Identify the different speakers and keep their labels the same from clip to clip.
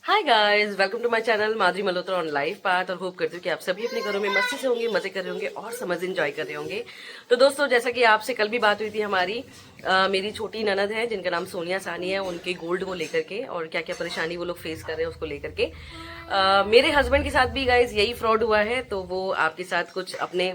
Speaker 1: Hi guys, welcome to my channel Madhuri Malhotra on live part. और hope करती हूँ कि आप सभी अपने घरों में मस्ती से होंगे, मजे कर रहे होंगे और समझ एंजॉय कर रहे होंगे। तो दोस्तों, जैसा कि आपसे कल भी बात हुई थी हमारी, मेरी छोटी ननद है जिनका नाम सोनिया सानी है, उनके गोल्ड को लेकर के और क्या क्या परेशानी वो लोग फेस कर रहे हैं उसको लेकर के। मेरे हस्बैंड के साथ भी गाइज यही फ्रॉड हुआ है, तो वो आपके साथ कुछ अपने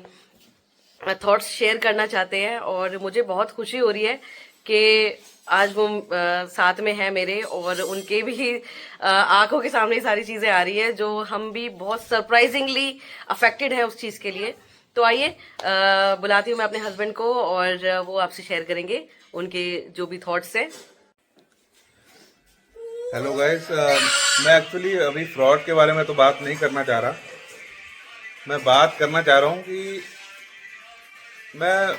Speaker 1: थॉट्स शेयर करना चाहते हैं। और मुझे बहुत खुशी हो रही है कि आज वो साथ में है मेरे, और उनके भी आंखों के सामने सारी चीजें आ रही है जो हम भी बहुत सरप्राइजिंगली अफेक्टेड है उस चीज के लिए। तो आइए बुलाती हूँ मैं अपने हस्बैंड को, और वो आपसे शेयर करेंगे उनके जो भी थॉट्स हैं।
Speaker 2: हेलो गाइस, मैं एक्चुअली अभी फ्रॉड के बारे में तो बात नहीं करना चाह रहा। मैं बात करना चाह रहा हूँ कि मैं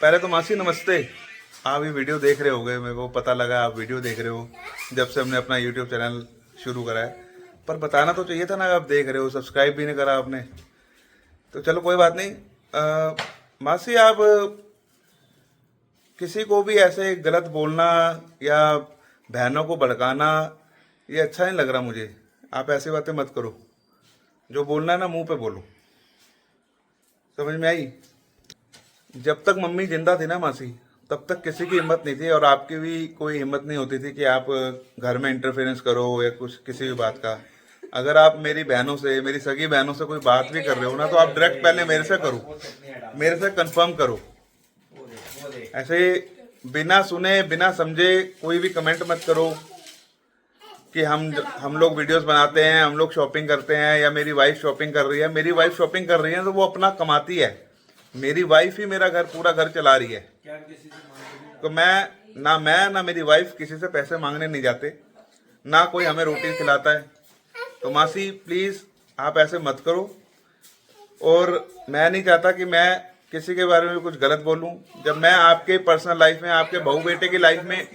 Speaker 2: पहले तो मासी नमस्ते। आप ये वीडियो देख रहे होगे, मेरे को पता लगा आप वीडियो देख रहे हो जब से हमने अपना यूट्यूब चैनल शुरू करा है। पर बताना तो चाहिए था ना, आप देख रहे हो, सब्सक्राइब भी नहीं करा आपने। तो चलो कोई बात नहीं। मासी, आप किसी को भी ऐसे गलत बोलना या बहनों को भड़काना ये अच्छा नहीं लग रहा मुझे। आप ऐसी बातें मत करो। जो बोलना है ना मुंह पे बोलो। समझ में आई? जब तक मम्मी जिंदा थी ना मासी, तब तक किसी की हिम्मत नहीं थी, और आपकी भी कोई हिम्मत नहीं होती थी कि आप घर में इंटरफेरेंस करो या कुछ किसी भी बात का। अगर आप मेरी बहनों से, मेरी सगी बहनों से कोई बात भी कर रहे हो ना, तो आप डायरेक्ट पहले मेरे से करो, मेरे से कंफर्म करो। ऐसे बिना सुने बिना समझे कोई भी कमेंट मत करो कि हम लोग वीडियोस बनाते हैं, हम लोग शॉपिंग करते हैं, या मेरी वाइफ शॉपिंग कर रही है। मेरी वाइफ शॉपिंग कर रही है तो वो अपना कमाती है। मेरी वाइफ ही मेरा घर, पूरा घर चला रही है। तो मैं ना मेरी वाइफ किसी से पैसे मांगने नहीं जाते, ना कोई हमें रोटी खिलाता है। तो मासी प्लीज आप ऐसे मत करो। और मैं नहीं चाहता कि मैं किसी के बारे में कुछ गलत बोलूं। जब मैं आपके पर्सनल लाइफ में, आपके बहू बेटे की लाइफ में,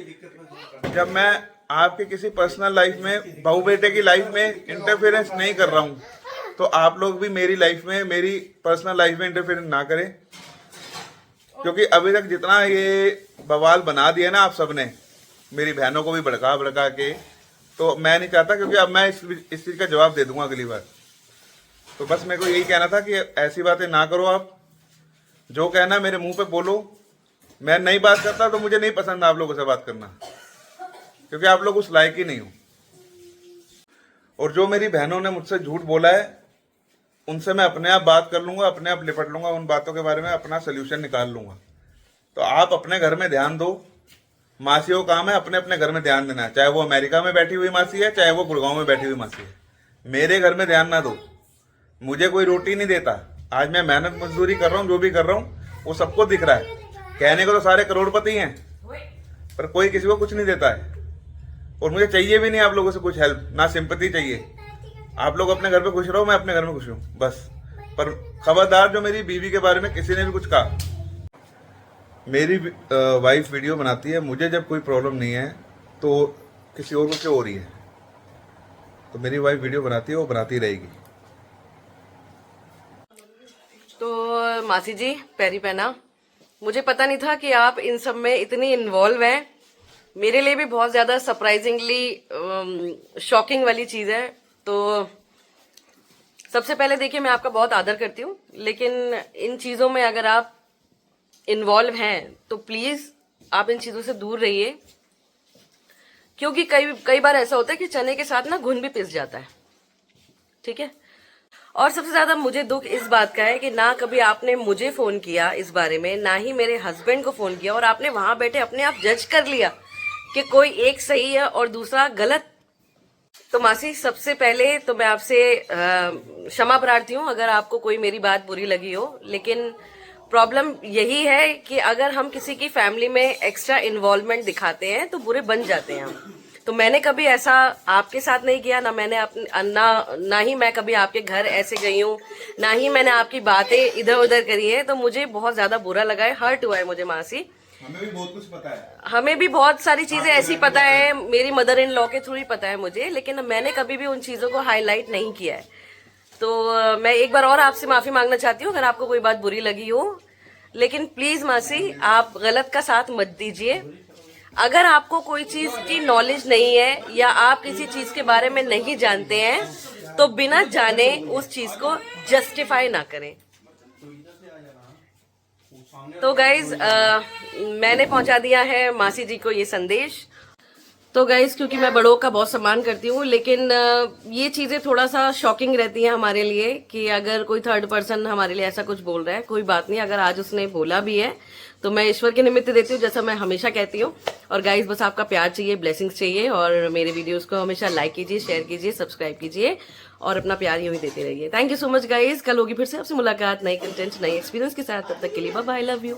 Speaker 2: जब मैं आपके किसी पर्सनल लाइफ में, बहू बेटे की लाइफ में इंटरफेरेंस नहीं कर रहा हूं, तो आप लोग भी मेरी लाइफ में, मेरी पर्सनल लाइफ में इंटरफेरेंस ना करें। क्योंकि अभी तक जितना ये बवाल बना दिया ना आप सबने, मेरी बहनों को भी भड़का भड़का के, तो मैं नहीं चाहता। क्योंकि अब मैं इस चीज का जवाब दे दूंगा अगली बार। तो बस मेरे को यही कहना था कि ऐसी बातें ना करो आप। जो कहना मेरे मुंह पे बोलो। मैं नहीं बात करता तो मुझे नहीं पसंद आप लोगों से बात करना, क्योंकि आप लोग उस लायक ही नहीं हो। और जो मेरी बहनों ने मुझसे झूठ बोला है, उनसे मैं अपने आप बात कर लूंगा, अपने आप निपट लूंगा, उन बातों के बारे में अपना सोल्यूशन निकाल लूंगा। तो आप अपने घर में ध्यान दो। मासियों का काम है अपने अपने घर में ध्यान देना, चाहे वो अमेरिका में बैठी हुई मासी है, चाहे वो गुड़गांव में बैठी हुई मासी है। मेरे घर में ध्यान ना दो। मुझे कोई रोटी नहीं देता। आज मैं मेहनत मजदूरी कर रहा हूँ, जो भी कर रहा हूँ वो सबको दिख रहा है। कहने को तो सारे करोड़पति हैं, पर कोई किसी को कुछ नहीं देता है। और मुझे चाहिए भी नहीं आप लोगों से कुछ हेल्प, ना सिंपैथी चाहिए। आप लोग अपने घर पे खुश रहो, मैं अपने घर में खुश हूँ बस। पर खबरदार, जो मेरी बीवी के बारे में किसी ने भी कुछ कहा। मेरी वाइफ वीडियो बनाती है, मुझे जब कोई प्रॉब्लम नहीं है तो किसी और को क्यों हो रही है? तो मेरी वाइफ वीडियो बनाती है, वो बनाती रहेगी।
Speaker 1: तो मासी जी, पैरी पहना। मुझे पता नहीं था कि आप इन सब में इतनी इन्वॉल्व हैं। मेरे लिए भी बहुत ज्यादा सरप्राइजिंगली शॉकिंग वाली चीज है। तो सबसे पहले देखिए, मैं आपका बहुत आदर करती हूँ, लेकिन इन चीजों में अगर आप इन्वॉल्व हैं तो प्लीज आप इन चीजों से दूर रहिए। क्योंकि कई कई बार ऐसा होता है कि चने के साथ ना घुन भी पिस जाता है। ठीक है। और सबसे ज्यादा मुझे दुख इस बात का है कि ना कभी आपने मुझे फोन किया इस बारे में, ना ही मेरे हस्बैंड को फोन किया, और आपने वहां बैठे अपने आप जज कर लिया कि कोई एक सही है और दूसरा गलत। तो मासी, सबसे पहले तो मैं आपसे क्षमा प्रार्थी हूँ अगर आपको कोई मेरी बात बुरी लगी हो। लेकिन प्रॉब्लम यही है कि अगर हम किसी की फैमिली में एक्स्ट्रा इन्वॉल्वमेंट दिखाते हैं तो बुरे बन जाते हैं हम। तो मैंने कभी ऐसा आपके साथ नहीं किया, ना मैंने ना ही मैं कभी आपके घर ऐसे गई हूँ, ना ही मैंने आपकी बातें इधर उधर करी है। तो मुझे बहुत ज्यादा बुरा लगा है, हर्ट हुआ है मुझे मासी।
Speaker 2: हमें भी बहुत कुछ पता है।
Speaker 1: हमें भी बहुत सारी चीजें ऐसी पता है, मेरी मदर इन लॉ के थ्रू ही पता है मुझे, लेकिन मैंने कभी भी उन चीजों को हाईलाइट नहीं किया है। तो मैं एक बार और आपसे माफी मांगना चाहती हूँ अगर आपको कोई बात बुरी लगी हो। लेकिन प्लीज मासी, आप गलत का साथ मत दीजिए। अगर आपको कोई चीज की नॉलेज नहीं है या आप किसी चीज के बारे में नहीं जानते हैं तो बिना जाने उस चीज को जस्टिफाई ना करें। तो गाइज मैंने पहुंचा दिया है मासी जी को ये संदेश। तो गाइज क्योंकि मैं बड़ों का बहुत सम्मान करती हूँ, लेकिन ये चीजें थोड़ा सा शॉकिंग रहती हैं हमारे लिए कि अगर कोई थर्ड पर्सन हमारे लिए ऐसा कुछ बोल रहा है। कोई बात नहीं, अगर आज उसने बोला भी है तो मैं ईश्वर के निमित्त देती हूँ, जैसा मैं हमेशा कहती हूँ। और गाइज बस आपका प्यार चाहिए, ब्लेसिंग्स चाहिए, और मेरे वीडियोस को हमेशा लाइक कीजिए, शेयर कीजिए, सब्सक्राइब कीजिए और अपना प्यार यूं ही देते रहिए। Thank you so much guys. कल होगी फिर से आपसे मुलाकात नई कंटेंट नई एक्सपीरियंस के साथ। तब तक के लिए बाय बाय, लव यू।